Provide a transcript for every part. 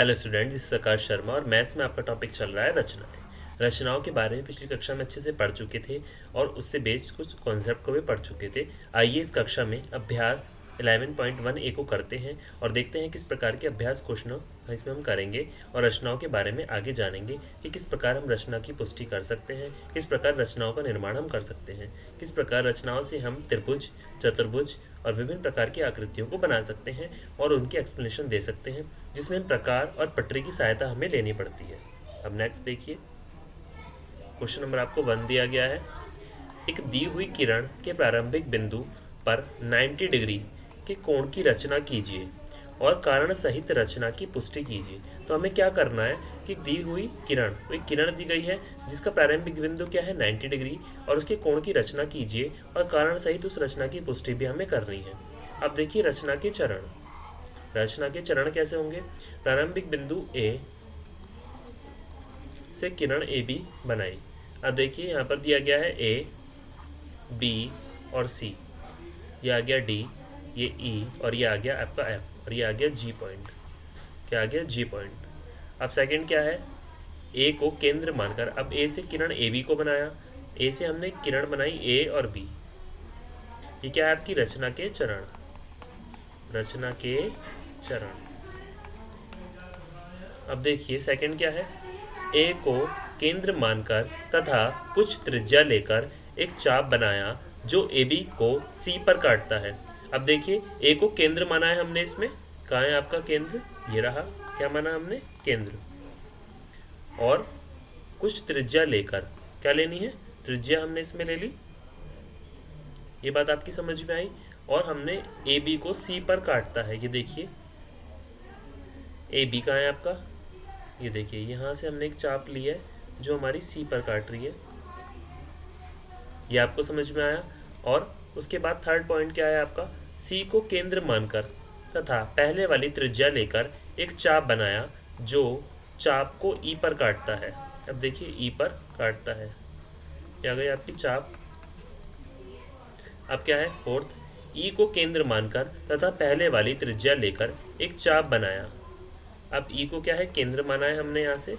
Hello student, this is आकाश शर्मा और maths में आपका टॉपिक चल रहा है रचनाएं। रचनाओं के बारे में पिछली कक्षा में अच्छे से पढ़ चुके थे और उससे बेस्ड कुछ कॉन्सेप्ट को भी पढ़ चुके थे। आइए इस कक्षा में अभ्यास 11.1 ए को करते हैं और देखते हैं किस प्रकार के अभ्यास क्वेश्चनों इसमें हम करेंगे और रचनाओं के बारे में आगे जानेंगे कि किस प्रकार हम रचना की पुष्टि कर सकते हैं, किस प्रकार रचनाओं का निर्माण हम कर सकते हैं, किस प्रकार रचनाओं से हम त्रिभुज, चतुर्भुज और विभिन्न प्रकार की आकृतियों को बना सकते हैं और उनकी एक्सप्लेनेशन दे सकते हैं, जिसमें प्रकार और पटरी की सहायता हमें लेनी पड़ती है। अब नेक्स्ट देखिए, क्वेश्चन नंबर आपको 1 दिया गया है। एक दी हुई किरण के प्रारंभिक बिंदु पर 90 डिग्री के कोण की रचना कीजिए और कारण सहित रचना की पुष्टि कीजिए। तो हमें क्या करना है कि दी हुई किरण, एक किरण दी गई है जिसका प्रारंभिक बिंदु क्या है 90 डिग्री, और उसके कोण की रचना कीजिए और कारण सहित उस रचना की पुष्टि भी हमें करनी है। अब देखिए रचना के चरण कैसे होंगे। प्रारंभिक बिंदु ए से किरण ए बी बनाई। अब देखिए यहाँ पर दिया गया है ए, बी और सी, ये आ गया डी, ये ई और ये आ गया आपका एफ और ये आ गया जी पॉइंट। क्या आ गया? जी पॉइंट। अब सेकंड क्या है, ए को केंद्र मानकर अब ए से किरण ए बी को बनाया, ए से हमने किरण बनाई ए और बी। ये क्या है आपकी रचना के चरण। अब देखिए सेकंड क्या है, ए को केंद्र मानकर तथा कुछ त्रिज्या लेकर एक चाप बनाया जो ए बी को सी पर काटता है। अब देखिए ए को केंद्र माना है हमने, इसमें कहाँ है आपका केंद्र, ये रहा। क्या माना हमने? केंद्र। और कुछ त्रिज्या लेकर, क्या लेनी है? त्रिज्या हमने इसमें ले ली। ये बात आपकी समझ में आई। और हमने ए बी को सी पर काटता है, ये देखिए ए बी कहाँ है आपका, ये देखिए यहाँ से हमने एक चाप ली है जो हमारी सी पर काट रही है। ये आपको समझ में आया। और उसके बाद थर्ड पॉइंट क्या है आपका, सी को केंद्र मानकर तथा पहले वाली त्रिज्या लेकर एक चाप बनाया जो चाप को ई पर काटता है। अब देखिए ई पर काटता है, ये आ गई आपकी चाप। अब क्या है फोर्थ, ई को केंद्र मानकर तथा पहले वाली त्रिज्या लेकर एक चाप बनाया। अब ई को क्या है, केंद्र माना है हमने, यहाँ से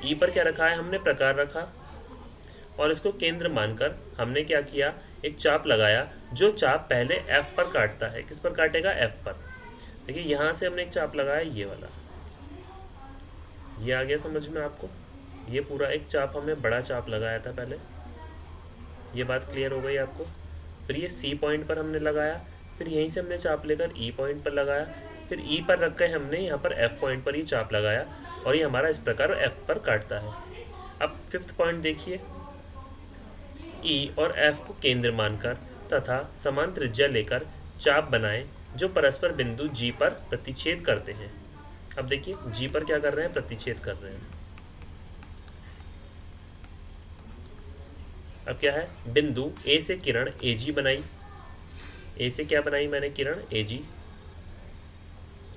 ई पर क्या रखा है हमने, प्रकार रखा, और इसको केंद्र मानकर हमने क्या किया, एक चाप लगाया जो चाप पहले एफ पर काटता है। किस पर काटेगा? एफ पर। देखिए यहाँ से हमने एक चाप लगाया, ये वाला, ये आ गया समझ में आपको। ये पूरा एक चाप हमें बड़ा चाप लगाया था पहले, ये बात क्लियर हो गई आपको। फिर ये सी पॉइंट पर हमने लगाया, फिर यहीं से हमने चाप लेकर ई पॉइंट पर लगाया, फिर ई पर रख कर हमने यहाँ पर एफ पॉइंट पर ये चाप लगाया और ये हमारा इस प्रकार एफ पर काटता है। अब फिफ्थ पॉइंट देखिए, ई और एफ को केंद्र मानकर तथा समान त्रिज्या लेकर चाप बनाए जो परस्पर बिंदु जी पर प्रतिच्छेद करते हैं। अब देखिए जी पर क्या कर रहे हैं, प्रतिच्छेद कर रहे हैं। अब क्या है, बिंदु ए से किरण ए जी बनाई। ए से क्या बनाई मैंने, किरण ए जी।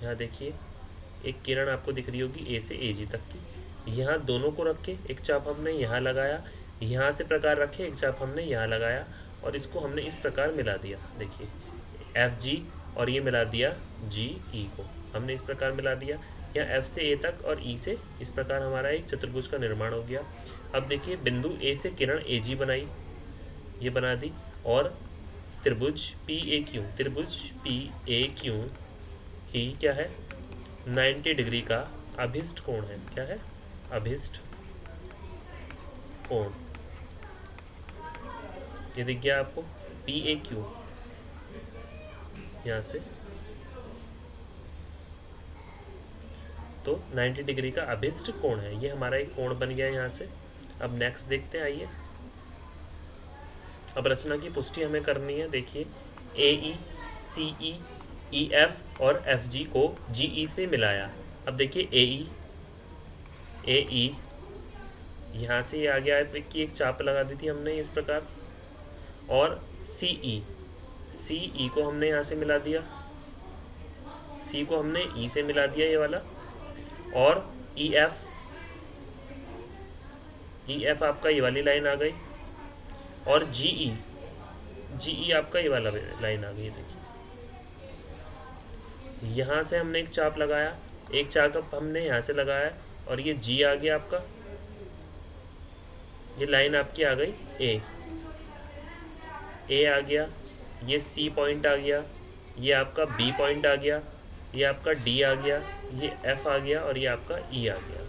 यहाँ देखिए एक किरण आपको दिख रही होगी ए से ए जी तक की। यहाँ दोनों को रख के एक चाप हमने यहाँ लगाया, यहाँ से प्रकार रखे एक चाप हमने यहाँ लगाया और इसको हमने इस प्रकार मिला दिया। देखिए एफ जी और ये मिला दिया जी ई को हमने इस प्रकार मिला दिया। यहाँ एफ से ए तक और ई से इस प्रकार हमारा एक चतुर्भुज का निर्माण हो गया। अब देखिए बिंदु ए से किरण ए जी बनाई, ये बना दी, और त्रिभुज पी ए क्यू ही क्या है, 90 डिग्री का अभिष्ट कोण है। क्या है? अभिष्ट कोण। ये दिख गया आपको, पी ए क्यू, यहाँ से तो 90 डिग्री का अभिष्ट कोण है, ये हमारा एक कोण बन गया यहाँ से। अब नेक्स्ट देखते हैं, आइए। अब रचना की पुष्टि हमें करनी है। देखिए ए ई, सी ई, ई एफ और एफ जी को जी ई से मिलाया। अब देखिए ए ई यहाँ से ये आ गया है कि एक चाप लगा दी थी हमने इस प्रकार, और सी ई को हमने यहाँ से मिला दिया, सी को हमने ई से मिला दिया ये वाला, और ई एफ आपका ये वाली लाइन आ गई, और जी ई आपका ये वाला लाइन आ गई। देखिए यहाँ से हमने एक चाप लगाया एक चाक अब हमने यहाँ से लगाया और ये जी आ गया आपका, ये लाइन आपकी आ गई ए आ गया, ये सी पॉइंट आ गया, ये आपका बी पॉइंट आ गया, ये आपका डी आ गया, ये एफ आ गया और ये आपका ई आ गया।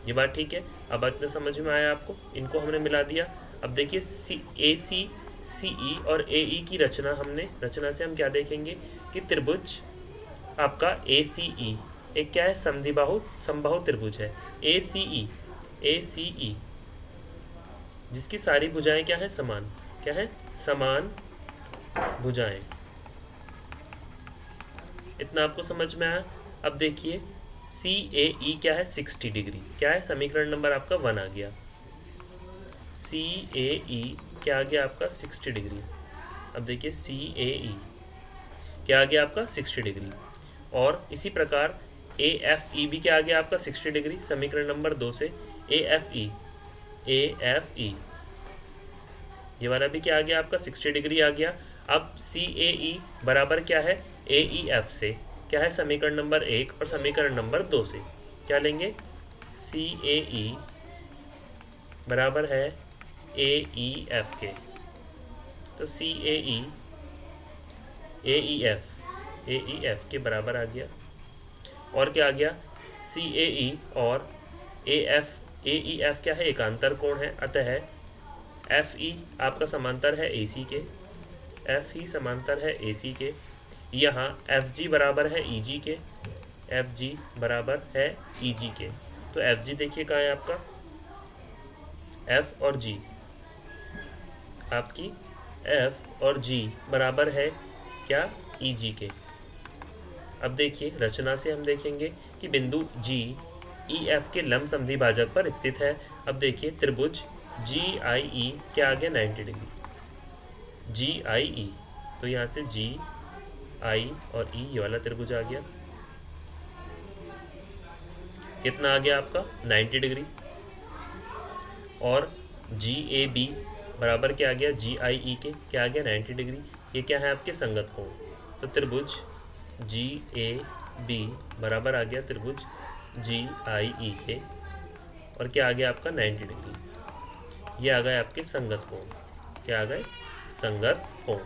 ये बात ठीक है। अब इतना समझ में आया आपको, इनको हमने मिला दिया। अब देखिए सी ई और ए ई की रचना से हम क्या देखेंगे कि त्रिभुज आपका ए सी ई एक क्या है, समबाहु त्रिभुज है। ए सी ई जिसकी सारी भुजाएं क्या है, समान भुजाएं। इतना आपको समझ में आया। अब देखिए सी ए ई क्या है, 60 डिग्री, क्या है, समीकरण नंबर आपका 1 आ गया। सी ए ई क्या आ गया आपका, 60 डिग्री। अब देखिए सी ए ई क्या आ गया आपका, 60 डिग्री। और इसी प्रकार ए एफ ई भी क्या आ गया आपका, 60 डिग्री, समीकरण नंबर 2 से। ए एफ ई ये वाला भी क्या आ गया आपका, 60 डिग्री आ गया। अब सी ए ई बराबर क्या है, ए ई एफ से, क्या है, समीकरण नंबर 1 और समीकरण नंबर 2 से क्या लेंगे, सी ए ई बराबर है ए ई एफ के। तो सी ए ई एफ के बराबर आ गया। और क्या आ गया, सी ए ई और ए ई एफ क्या है, एकांतर कोण है, अतः एफ ई आपका समांतर है ए सी के, एफ ई समांतर है ए सी के। यहाँ एफ जी बराबर है ई जी के, एफ जी बराबर है ई जी के। तो एफ जी देखिए कहाँ है आपका, एफ और जी आपकी, एफ और जी बराबर है क्या, ई जी के। अब देखिए रचना से हम देखेंगे कि बिंदु जी ई एफ के लंब समद्वि भाजक पर स्थित है। अब देखिए त्रिभुज जी आई ई क्या आ गया, 90 डिग्री, जी आई ई। तो यहाँ से जी आई और ई ये वाला त्रिभुज आ गया, कितना आ गया आपका, 90 डिग्री। और जी ए बी बराबर क्या आ गया, जी आई ई के, क्या आ गया, 90 डिग्री। ये क्या है आपके संगत कोण। तो त्रिभुज जी ए बी बराबर आ गया त्रिभुज जी आई ई के, और क्या आ गया आपका, 90 डिग्री। ये आ गए आपके संगत कोण, क्या आ गए, संगत कोण।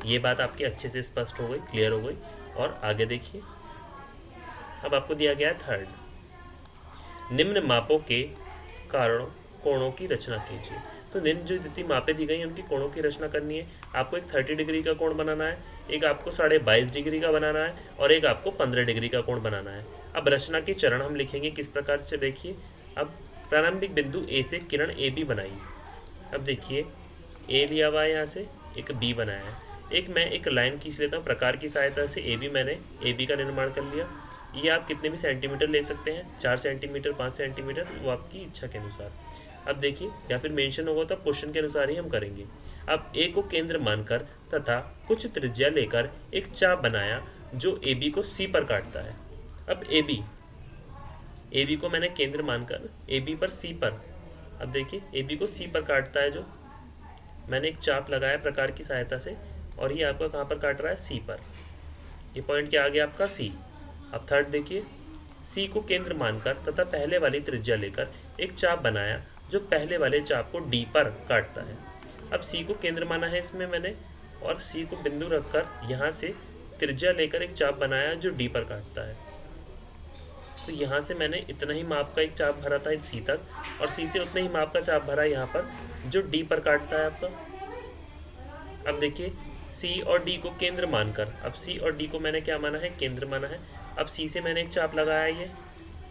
ये बात आपके अच्छे से स्पष्ट हो गई, क्लियर हो गई। और आगे देखिए, अब आपको दिया गया है थर्ड, निम्न मापों के कारणों कोणों की रचना कीजिए। तो निम्न जो जितनी मापें दी गई हैं उनकी कोणों की रचना करनी है। आपको एक 30 डिग्री का कोण बनाना है, एक आपको 22.5 डिग्री का बनाना है, और एक आपको 15 डिग्री का कोण बनाना है। अब रचना के चरण हम लिखेंगे किस प्रकार से, देखिए। अब प्रारंभिक बिंदु ए से किरण ए बी बनाई। अब देखिए ए लिया हुआ है, यहाँ से एक बी बनाया है। एक मैं एक लाइन खींच लेता हूँ, प्रकार की सहायता से मैंने ए बी का निर्माण कर लिया। ये आप कितने भी सेंटीमीटर ले सकते हैं, 4 सेंटीमीटर, 5 सेंटीमीटर, वो आपकी इच्छा के अनुसार। अब देखिए, या फिर मेंशन होगा तो क्वेश्चन के अनुसार ही हम करेंगे। अब ए को केंद्र मानकर तथा कुछ त्रिज्या लेकर एक चाप बनाया जो ए बी को सी पर काटता है। अब ए बी को मैंने केंद्र मानकर ए बी पर सी पर, अब देखिए ए बी को सी पर काटता है, जो मैंने एक चाप लगाया प्रकार की सहायता से, और ये आपका कहाँ पर काट रहा है, सी पर। ये पॉइंट क्या आ गया आपका, सी। अब थर्ड देखिए, सी को केंद्र मानकर तथा पहले वाली त्रिज्या लेकर एक चाप बनाया जो पहले वाले चाप को डी पर काटता है। अब सी को केंद्र माना है इसमें मैंने, और सी को बिंदु रखकर यहाँ से त्रिज्या लेकर एक चाप बनाया जो डी पर काटता है। तो यहाँ से मैंने इतना ही माप का एक चाप भरा था सी तक, और सी से उतने ही माप का चाप भरा यहाँ पर जो डी पर काटता है आपका। अब देखिए सी और डी को केंद्र मानकर, अब सी और डी को मैंने क्या माना है, केंद्र माना है। अब सी से मैंने एक चाप लगाया ये,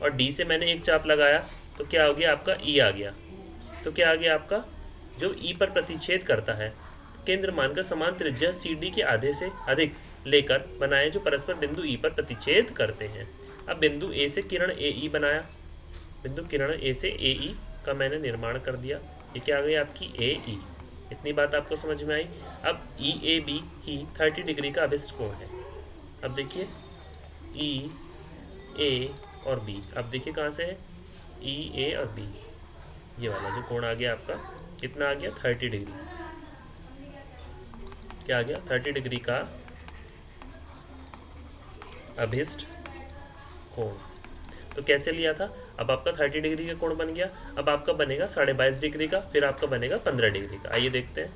और डी से मैंने एक चाप लगाया, तो क्या हो गया आपका, ई आ गया। तो क्या आ गया आपका, जो ई पर प्रतिच्छेद करता है, केंद्र मानकर समान त्रिज्या सी डी के आधे से अधिक लेकर बनाए जो परस्पर बिंदु ई पर प्रतिच्छेद करते हैं। अब बिंदु ए से किरण ए ई बनाया, बिंदु किरण ए से ए ई का मैंने निर्माण कर दिया। ये क्या आ गई आपकी, ए ई। इतनी बात आपको समझ में आई। अब ई ए बी ही 30 डिग्री का अभिष्ट कोण है। अब देखिए ई ए और बी, अब देखिए कहाँ से है, ई ए और बी, ये वाला जो कोण आ गया आपका, कितना आ गया, 30 डिग्री। क्या आ गया, 30 डिग्री का अभिष्ट कोण। तो कैसे लिया था, अब आपका 30 डिग्री का कोण बन गया, अब आपका बनेगा 22.5 डिग्री का, फिर आपका बनेगा 15 डिग्री का। आइए देखते हैं।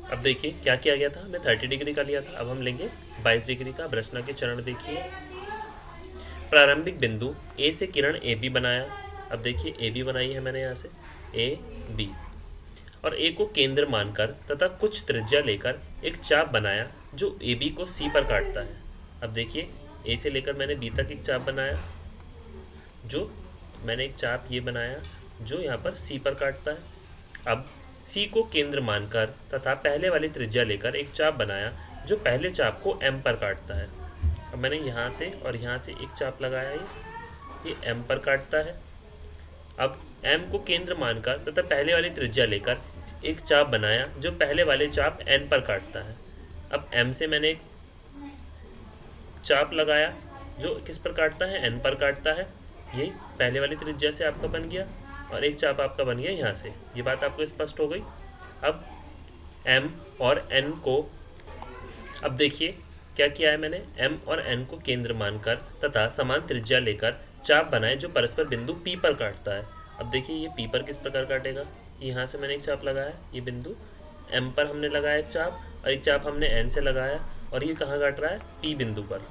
अब देखिए क्या किया गया था, हमने 30 डिग्री का लिया था, अब हम लेंगे 22 डिग्री का। अब रचना के चरण देखिए। प्रारंभिक बिंदु ए से किरण ए बी बनाया। अब देखिए ए बी बनाई है मैंने यहाँ से, ए बी, और ए को केंद्र मानकर तथा कुछ त्रिज्या लेकर एक चाप बनाया जो ए बी को सी पर काटता है। अब देखिए ए से लेकर मैंने बी तक एक चाप बनाया, जो मैंने एक चाप ये बनाया जो यहाँ पर सी पर काटता है। अब सी को केंद्र मानकर तथा पहले वाली त्रिज्या लेकर एक चाप बनाया जो पहले चाप को एम पर काटता है। अब मैंने यहाँ से और यहाँ से एक चाप लगाया, ये एम पर काटता है। अब एम को केंद्र मानकर तथा पहले वाली त्रिज्या लेकर एक चाप बनाया जो पहले वाले चाप एन पर काटता है। अब एम से मैंने एक चाप लगाया जो किस पर काटता है, एन पर काटता है। ये पहले वाली त्रिज्या से आपका बन गया और एक चाप आपका बन गया यहाँ से। ये बात आपको स्पष्ट हो गई। अब एम और एन को, अब देखिए क्या किया है मैंने, एम और एन को केंद्र मानकर तथा समान त्रिज्या लेकर चाप बनाए जो परस्पर बिंदु पी पर काटता है। अब देखिए ये पी पर किस प्रकार काटेगा, यहाँ से मैंने एक चाप लगाया, ये बिंदु एम पर हमने लगाया एक चाप, और एक चाप हमने एन से लगाया, और ये कहाँ काट रहा है, पी बिंदु पर।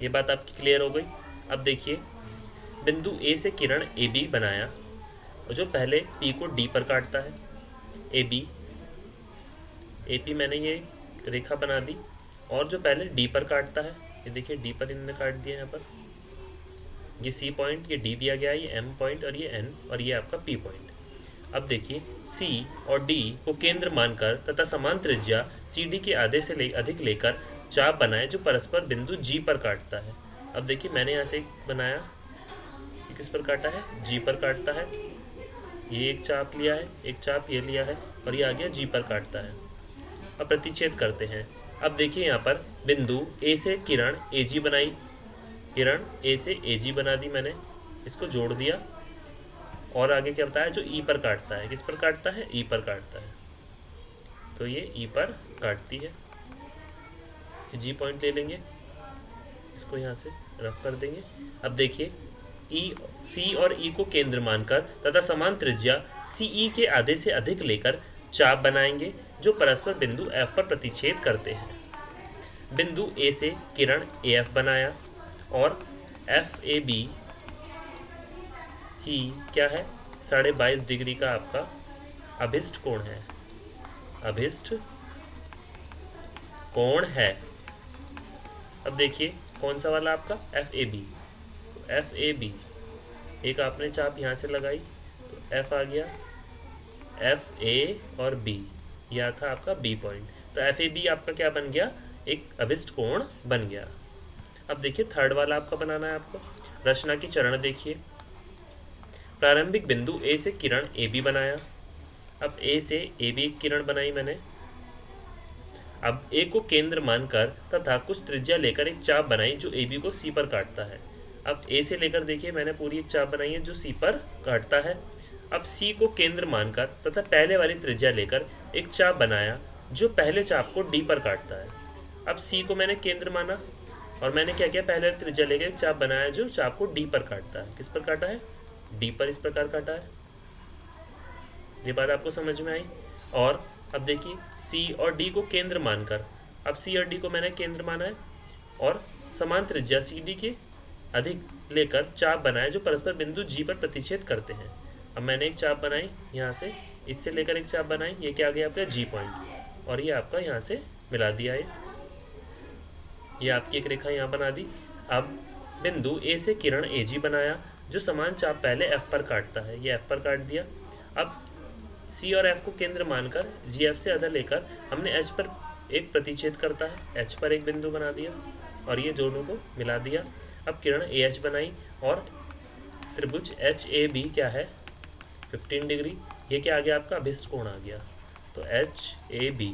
ये बात आपकी क्लियर हो गई। अब देखिए बिंदु ए से किरण ए बी बनाया और जो पहले पी को डी पर काटता है, ए बी, ए पी मैंने ये रेखा बना दी, और जो पहले डी पर काटता है, ये देखिए डी पर इन्होंने काट दिया यहाँ पर, ये सी पॉइंट, ये डी दिया गया, ये एम पॉइंट और ये एन, और ये आपका पी पॉइंट। अब देखिए सी और डी को केंद्र मानकर तथा समान त्रिज्या सी डी के आधे से अधिक लेकर चाप बनाए जो परस्पर बिंदु जी पर काटता है। अब देखिए मैंने यहाँ से एक बनाया, ये किस पर काटा है, जी पर काटता है। ये एक चाप लिया है, एक चाप ये लिया है, और ये आ गया जी पर काटता है। अब प्रतिच्छेद करते हैं। अब देखिए यहाँ पर बिंदु ए से किरण ए जी बनाई, किरण ए से ए जी बना दी मैंने, इसको जोड़ दिया, और आगे क्या बताया, जो ई पर काटता है, किस पर काटता है, ई पर काटता है, तो ये ई पर काटती है। जी पॉइंट ले लेंगे, इसको यहाँ से रफ कर देंगे। अब देखिए ई, सी और ई को केंद्र मानकर तथा समान त्रिज्या सी ई के आधे से अधिक लेकर चाप बनाएंगे जो परस्पर बिंदु एफ पर प्रतिच्छेद करते हैं। बिंदु ए से किरण ए एफ बनाया, और एफ ए बी ही क्या है, 22.5 डिग्री का आपका अभिष्ट कोण है, अभिष्ट कोण है। अब देखिए कौन सा वाला आपका, F A B, F A B, एक आपने चाप यहाँ से लगाई तो एफ आ गया, एफ ए और बी, यह था आपका बी पॉइंट, तो एफ ए बी आपका क्या बन गया, एक अभिष्ट कोण बन गया। अब देखिए थर्ड वाला आपका बनाना है आपको। रचना की चरण देखिए। प्रारंभिक बिंदु ए से किरण ए बी बनाया, अब ए से ए बी किरण बनाई मैंने। अब ए को केंद्र मानकर तथा कुछ त्रिज्या लेकर एक चाप बनाई जो ए बी को सी पर काटता है। अब ए से लेकर देखिए मैंने पूरी एक चाप बनाई है जो सी पर काटता है। अब सी को केंद्र मानकर तथा पहले वाली त्रिज्या लेकर एक चाप बनाया जो पहले चाप को डी पर काटता है। अब सी को मैंने केंद्र माना और मैंने क्या किया, पहले वाली त्रिज्या लेकर एक चाप बनाया जो चाप को डी पर काटता है। किस पर काटा है, डी पर इस प्रकार काटा है। ये बात आपको समझ में आई। और अब देखिए सी और डी को केंद्र मानकर, अब सी और डी को मैंने केंद्र माना है और समान त्रिज्या सी डी के अधिक लेकर चाप बनाए जो परस्पर बिंदु जी पर प्रतिच्छेद करते हैं। अब मैंने एक चाप बनाई यहाँ से, इससे लेकर एक चाप बनाई, ये क्या आ गया आपका जी पॉइंट, और ये आपका यहाँ से मिला दिया है। ये आपकी एक रेखा यहाँ बना दी। अब बिंदु ए से किरण ए जी बनाया जो समान चाप पहले एफ पर काटता है, ये एफ पर काट दिया। अब सी और एफ को केंद्र मानकर जी एफ से आधा लेकर हमने एच पर एक प्रतिच्छेद करता है, एच पर एक बिंदु बना दिया और ये दोनों को मिला दिया। अब किरण ए एच बनाई और त्रिभुज एच ए बी क्या है 15 डिग्री, ये क्या आ गया आपका अभिष्ट कोण आ गया। तो एच ए बी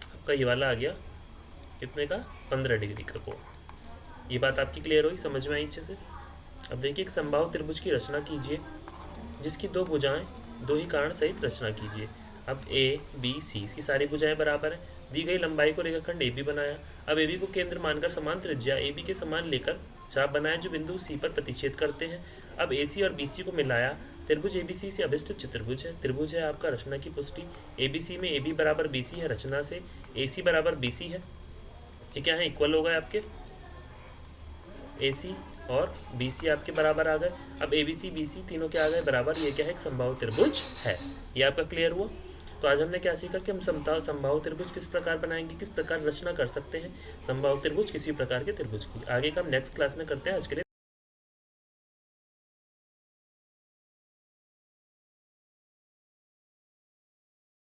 आपका ये वाला आ गया कितने का, 15 डिग्री का कोण। ये बात आपकी क्लियर हुई, समझ में आई अच्छे से। अब देखिए एक समबाहु त्रिभुज की रचना कीजिए जिसकी दो भुजाएं दो ही कारण सहित रचना कीजिए। अब ए बी सी इसकी सारी भुजाएं बराबर हैं। दी गई लंबाई को रेखाखंड ए बी बनाया। अब ए बी को केंद्र मानकर समान त्रिज्या ए बी के समान लेकर चाप बनाया जो बिंदु सी पर प्रतिच्छेद करते हैं। अब ए सी और बी सी को मिलाया। त्रिभुज ए बी सी से अभिष्ट चतुर्भुज है। त्रिभुज है आपका रचना की पुष्टि। ए बी सी में ए बी बराबर बी सी है, रचना से ए सी बराबर बी सी है। ये क्या है, इक्वल हो गए आपके। ए सी और बी सी आपके बराबर आ गए। अब A B C B C तीनों के आ गए बराबर। ये क्या है, एक समबाहु त्रिभुज है। ये आपका क्लियर हुआ। तो आज हमने क्या सीखा कि हम समबाहु त्रिभुज किस प्रकार बनाएंगे, किस प्रकार रचना कर सकते हैं समबाहु त्रिभुज किसी प्रकार के त्रिभुज की। आगे का हम नेक्स्ट क्लास में करते हैं। आज के लिए